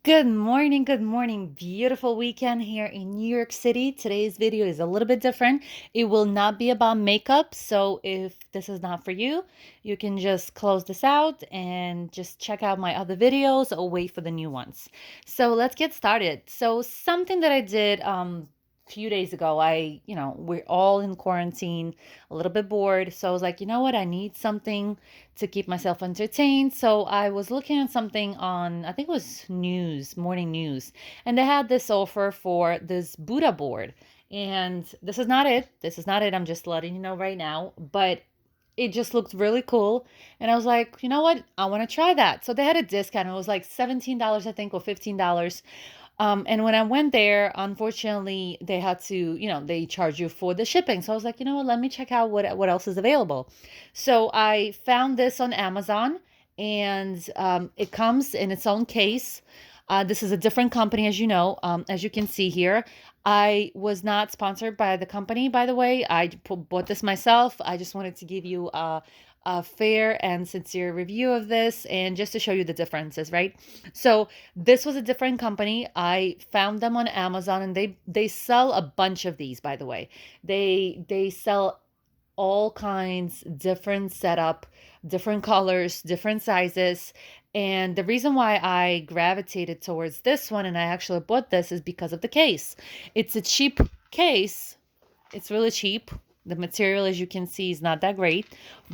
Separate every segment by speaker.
Speaker 1: Good morning. Beautiful weekend here in New York City. Today's video is a little bit different. It will not be about makeup. So if this is not for you, you can just close this out and just check out my other videos or wait for the new ones. So let's get started. So something that I did few days ago, we're all in quarantine, a little bit bored. So I was like, you know what? I need something to keep myself entertained. So I was looking at something on, I think it was news, morning news, and they had this offer for this Buddha board. And this is not it. This is not it. I'm just letting you know right now. But it just looked really cool. And I was like, you know what? I want to try that. So they had a discount. It was like $17, I think, or $15. And when I went there, unfortunately, they had to, they charge you for the shipping. So I was like, you know what, let me check out what else is available. So I found this on Amazon, and it comes in its own case. This is a different company, as you know, as you can see here. I was not sponsored by the company, by the way. I bought this myself. I just wanted to give you a fair and sincere review of this and just to show you the differences, right? So this was a different company. I found them on Amazon, and they sell a bunch of these, by the way. They sell all kinds, different setup, different colors, different sizes. And the reason why I gravitated towards this one and I actually bought this is because of the case. It's a cheap case. It's really cheap. The material, as you can see, is not that great,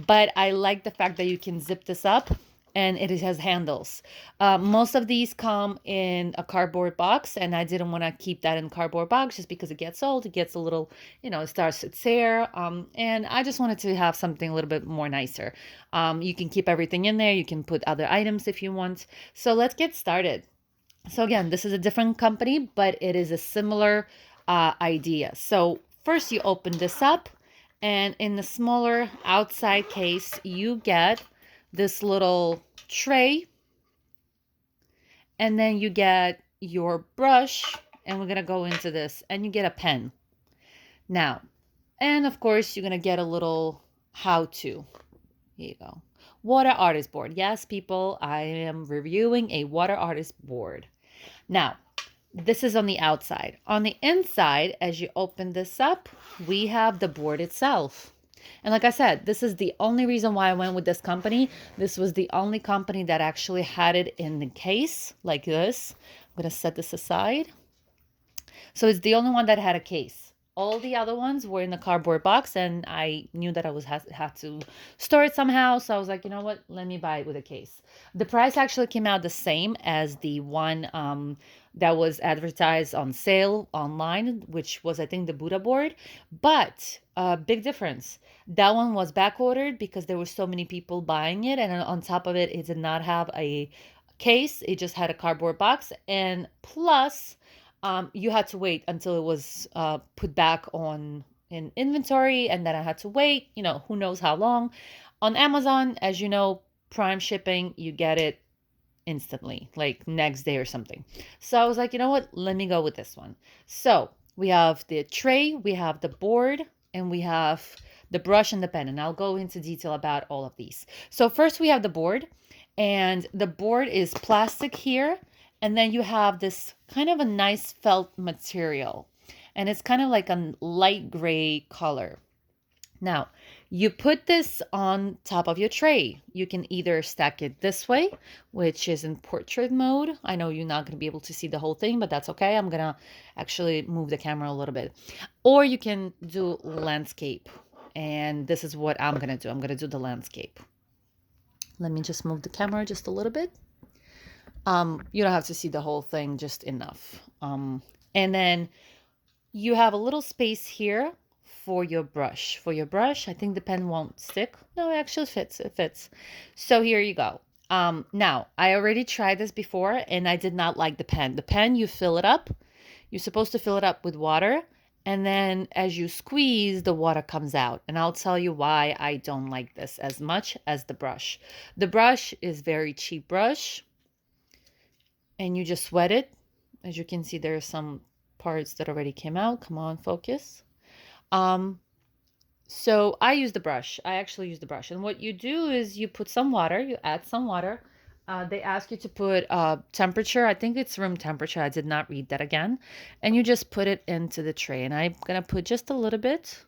Speaker 1: but I like the fact that you can zip this up and it has handles. Most of these come in a cardboard box, and I didn't want to keep that in cardboard box just because it gets old. It gets a little, it starts to tear. And I just wanted to have something a little bit more nicer. You can keep everything in there. You can put other items if you want. So let's get started. So again, this is a different company, but it is a similar idea. So first you open this up, and in the smaller outside case, you get this little tray, and then you get your brush, and we're going to go into this, and you get a pen. Now, and of course, you're going to get a little how-to. Here you go. Water artist board. Yes, people, I am reviewing a water artist board. Now, this is on the outside. On the inside, as you open this up, we have the board itself. And like I said, this is the only reason why I went with this company. This was the only company that actually had it in the case like this. I'm going to set this aside. So it's the only one that had a case. All the other ones were in the cardboard box, and I knew that I was had to store it somehow. So I was like, you know what? Let me buy it with a case. The price actually came out the same as the one that was advertised on sale online, which was, I think, the Buddha board. But big difference. That one was back ordered because there were so many people buying it, and on top of it, it did not have a case. It just had a cardboard box, and plus you had to wait until it was put back on in inventory, and then I had to wait, who knows how long. On Amazon, as you know, Prime shipping, you get it instantly, like next day or something. So I was like, you know what? Let me go with this one. So we have the tray, we have the board, and we have the brush and the pen. And I'll go into detail about all of these. So first we have the board, and the board is plastic here. And then you have this kind of a nice felt material, and it's kind of like a light gray color. Now, you put this on top of your tray. You can either stack it this way, which is in portrait mode. I know you're not going to be able to see the whole thing, but that's okay. I'm going to actually move the camera a little bit. Or you can do landscape. And this is what I'm going to do. I'm going to do the landscape. Let me just move the camera just a little bit. You don't have to see the whole thing, just enough. And then you have a little space here for your brush. For your brush, I think the pen won't stick. No, it actually fits. It fits. So here you go. Now, I already tried this before, and I did not like the pen. The pen, you fill it up. You're supposed to fill it up with water. And then as you squeeze, the water comes out. And I'll tell you why I don't like this as much as the brush. The brush is very cheap brush, and you just wet it. As you can see, there are some parts that already came out. Come on, focus. So I use the brush. I actually use the brush. And what you do is you put some water, you add some water, They ask you to put temperature. I think it's room temperature. I did not read that again. And you just put it into the tray. And I'm going to put just a little bit.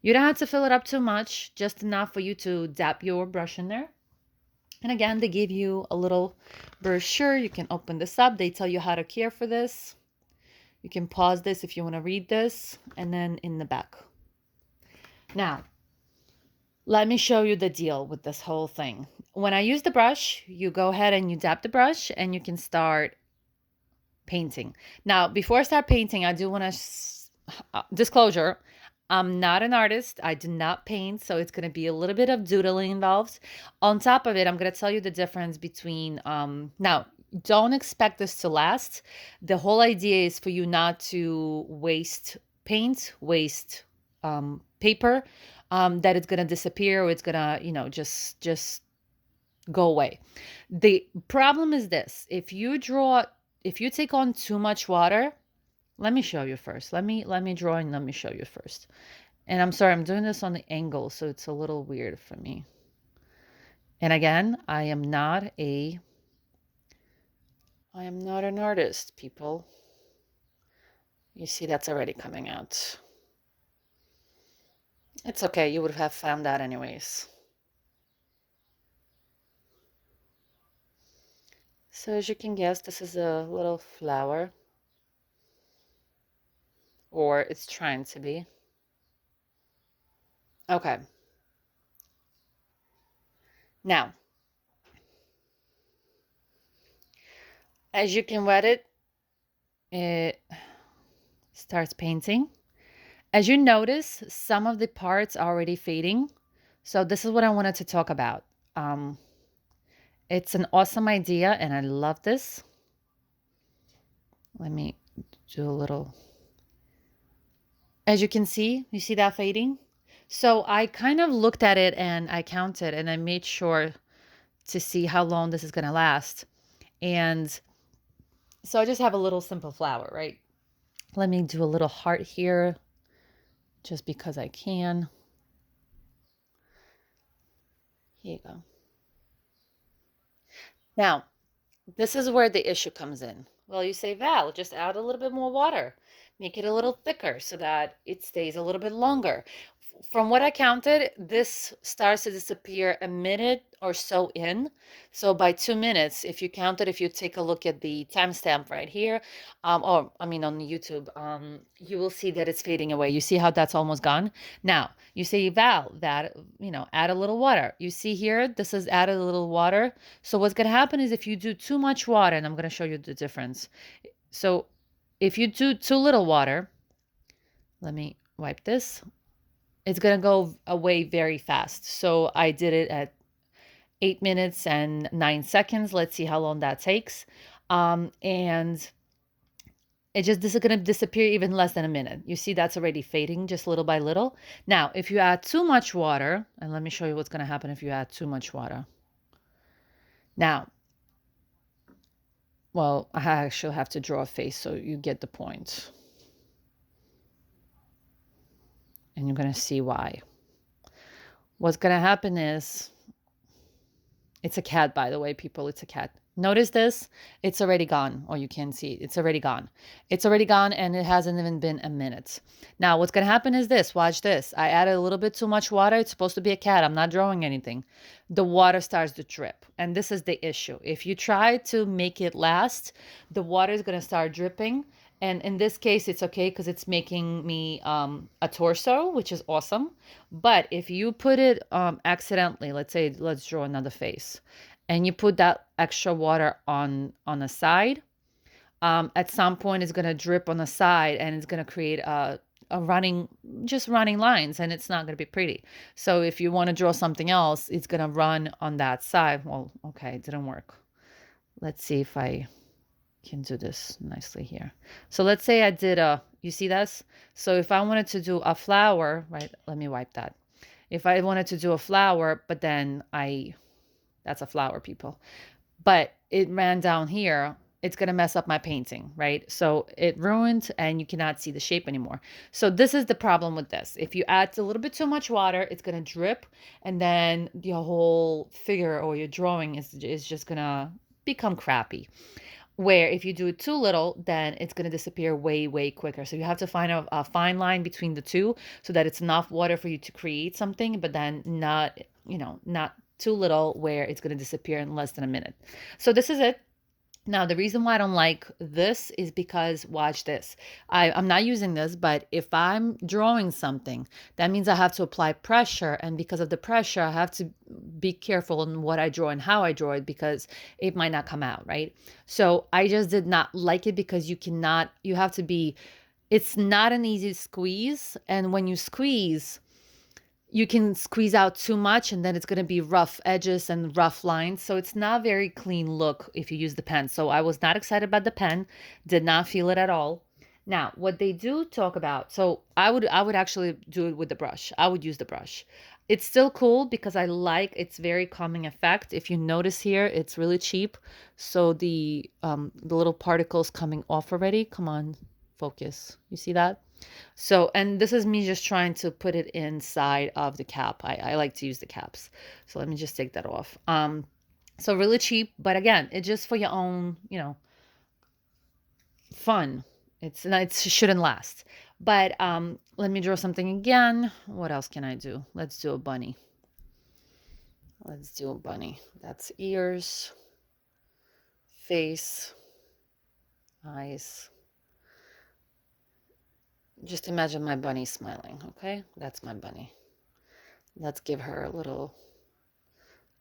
Speaker 1: You don't have to fill it up too much, just enough for you to dab your brush in there. And again, they give you a little brochure. You can open this up. They tell you how to care for this. You can pause this if you want to read this. And then in the back. Now, let me show you the deal with this whole thing. When I use the brush, you go ahead and you dab the brush and you can start painting. Now, before I start painting, I do want to disclosure. I'm not an artist. I do not paint, so it's going to be a little bit of doodling involved. On top of it, I'm going to tell you the difference between now, don't expect this to last. The whole idea is for you not to waste paint, waste paper, that it's going to disappear or it's going to, just go away. The problem is this. If you take on too much water, let me show you first. Let me draw and let me show you first. And I'm sorry, I'm doing this on the angle, so it's a little weird for me. And again, I am not an artist, people. You see that's already coming out. It's okay, you would have found that anyways. So as you can guess, this is a little flower, or it's trying to be. Okay. Now, as you can wet it, it starts painting. As you notice, some of the parts are already fading. So this is what I wanted to talk about. It's an awesome idea, and I love this. Let me do a little. As you can see, you see that fading? So I kind of looked at it and I counted and I made sure to see how long this is going to last. And so I just have a little simple flower, right? Let me do a little heart here just because I can. Here you go. Now, this is where the issue comes in. Well, you say, Val, just add a little bit more water. Make it a little thicker so that it stays a little bit longer. From what I counted, this starts to disappear a minute or so in. So by 2 minutes, if you count it, if you take a look at the timestamp right here, or I mean on YouTube, you will see that it's fading away. You see how that's almost gone? Now, you say, Val, that, add a little water. You see here, this is added a little water. So what's going to happen is if you do too much water, and I'm going to show you the difference. So if you do too little water, let me wipe this. It's going to go away very fast. So I did it at 8 minutes and 9 seconds. Let's see how long that takes. And this is going to disappear even less than a minute. You see that's already fading just little by little. Now, if you add too much water, and let me show you what's going to happen if you add too much water. Now, well, I actually have to draw a face so you get the point. And you're going to see why. What's going to happen is, it's a cat, by the way, people, it's a cat. Notice this, it's already gone, or you can see it's already gone. It's already gone and it hasn't even been a minute. Now, what's going to happen is this, watch this. I added a little bit too much water. It's supposed to be a cat. I'm not drawing anything. The water starts to drip. And this is the issue. If you try to make it last, the water is going to start dripping. And in this case, it's okay because it's making me a torso, which is awesome. But if you put it accidentally, let's draw another face, and you put that extra water on the side, at some point it's going to drip on the side and it's going to create a running lines, and it's not going to be pretty. So if you want to draw something else, it's going to run on that side. Well, okay, it didn't work. Let's see if I can do this nicely here. So let's say I did you see this? So if I wanted to do a flower, right? Let me wipe that. If I wanted to do a flower, but then that's a flower, people. But it ran down here. it's going to mess up my painting, right? So it ruined and you cannot see the shape anymore. So this is the problem with this. If you add a little bit too much water, it's going to drip, and then your whole figure or your drawing is just going to become crappy. Where if you do it too little, then it's going to disappear way, way quicker. So you have to find a fine line between the two so that it's enough water for you to create something, but then not, not too little where it's going to disappear in less than a minute. So this is it. Now, the reason why I don't like this is because, watch this. I'm not using this, but if I'm drawing something, that means I have to apply pressure. And because of the pressure, I have to be careful in what I draw and how I draw it because it might not come out, right? So I just did not like it because you have to be, it's not an easy squeeze. And when you squeeze, you can squeeze out too much and then it's going to be rough edges and rough lines. So it's not very clean look if you use the pen. So I was not excited about the pen, did not feel it at all. Now, what they do talk about, so I would actually do it with the brush. I would use the brush. It's still cool because I like its very calming effect. If you notice here, it's really cheap. So the little particles coming off already. Come on, focus. You see that? So, and this is me just trying to put it inside of the cap. I like to use the caps. So let me just take that off. So really cheap, but again, it's just for your own, fun. It shouldn't last. But let me draw something again. What else can I do? Let's do a bunny. Let's do a bunny. That's ears, face, eyes. Just imagine my bunny smiling, okay? That's my bunny. Let's give her a little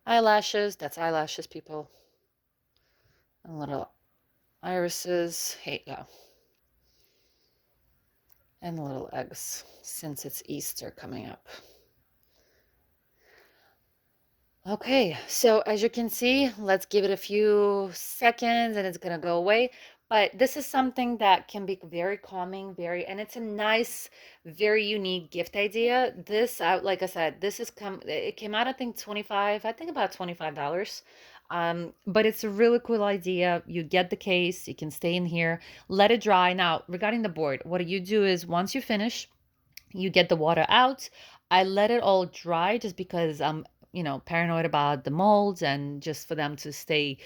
Speaker 1: eyelashes. That's eyelashes, people. A little irises. Here you go. And little eggs, since it's Easter coming up. Okay, so as you can see, let's give it a few seconds and it's gonna go away. But this is something that can be very calming, and it's a nice, very unique gift idea. This, like I said, it came out, I think, 25, I think about $25. But it's a really cool idea. You get the case, you can stay in here, let it dry. Now, regarding the board, what you do is once you finish, you get the water out. I let it all dry just because I'm, paranoid about the molds and just for them to stay,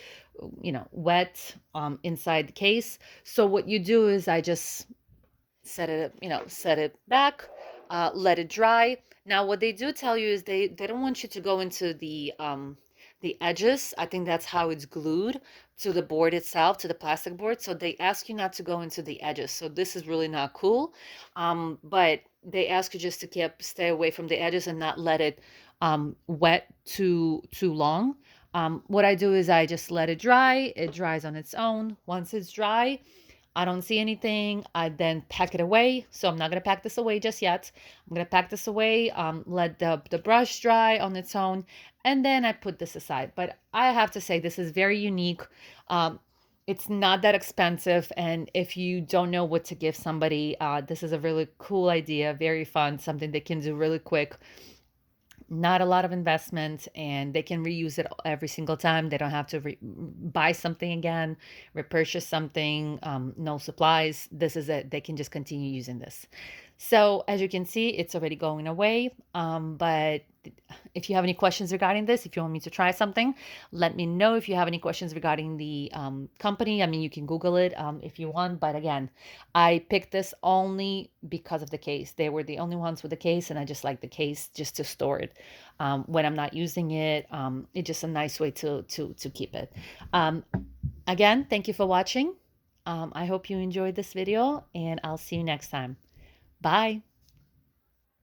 Speaker 1: wet inside the case. So what you do is I just set it back, let it dry. Now, what they do tell you is they don't want you to go into the edges. I think that's how it's glued to the board itself, to the plastic board. So they ask you not to go into the edges. So this is really not cool. But they ask you just to stay away from the edges and not let it wet too long. What I do is I just let it dry. It dries on its own. Once it's dry, I don't see anything. I then pack it away. So I'm not going to pack this away just yet. I'm going to pack this away, let the brush dry on its own, and then I put this aside. But I have to say, this is very unique. It's not that expensive. And if you don't know what to give somebody, this is a really cool idea, very fun, something they can do really quick. Not a lot of investment, and they can reuse it every single time. They don't have to buy something again, repurchase something, no supplies. This is it. They can just continue using this. So as you can see, it's already going away. But if you have any questions regarding this, if you want me to try something, let me know. If you have any questions regarding the company, I mean, you can Google it if you want. But again, I picked this only because of the case. They were the only ones with the case, and I just like the case just to store it when I'm not using it. It's just a nice way to keep it. Again, thank you for watching. I hope you enjoyed this video, and I'll see you next time. Bye.